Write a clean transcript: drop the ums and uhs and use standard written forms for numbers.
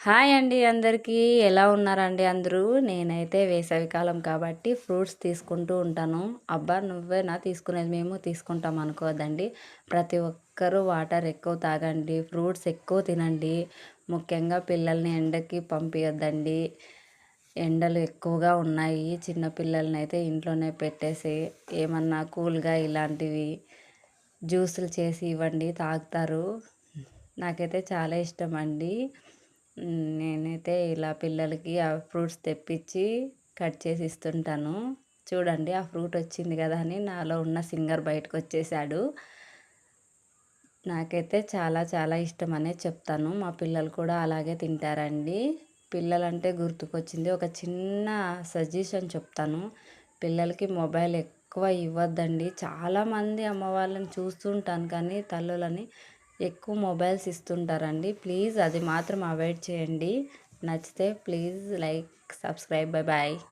Hi అండి అందరికీ. ఎలా ఉన్నారండి అందరూ? నేనైతే వేసవికాలం కాబట్టి ఫ్రూట్స్ తీసుకుంటూ ఉంటాను. అబ్బా! నువ్వేనా తీసుకునేది? మేము తీసుకుంటాం అనుకోవద్దండి. ప్రతి ఒక్కరూ వాటర్ ఎక్కువ తాగండి, ఫ్రూట్స్ ఎక్కువ తినండి. ముఖ్యంగా పిల్లల్ని ఎండకి పంపియొద్దండి. ఎండలు ఎక్కువగా ఉన్నాయి. చిన్న పిల్లలనైతే ఇంట్లోనే పెట్టేసి ఏమన్నా కూల్‌గా ఇలాంటివి జ్యూసులు చేసి ఇవ్వండి, తాగుతారు. నాకైతే చాలా ఇష్టమండి. నేనైతే ఇలా పిల్లలకి ఆ ఫ్రూట్స్ తెప్పించి కట్ చేసి ఇస్తుంటాను. చూడండి ఆ ఫ్రూట్ వచ్చింది కదా అని నాలో ఉన్న సింగర్ బయటకొచ్చేసాడు. నాకైతే చాలా చాలా ఇష్టమనే చెప్తాను. మా పిల్లలు కూడా అలాగే తింటారండి. పిల్లలంటే గుర్తుకొచ్చింది. ఒక చిన్న సజెషన్ చెప్తాను. పిల్లలకి మొబైల్ ఎక్కువ ఇవ్వద్దండి. చాలామంది అమ్మ వాళ్ళని చూస్తుంటాను కానీ తల్లులని ఎక్కువ మొబైల్స్ ఇస్తుంటారండి. ప్లీజ్ అది మాత్రం అవాయిడ్ చేయండి. నచ్చితే please like, subscribe. Bye bye.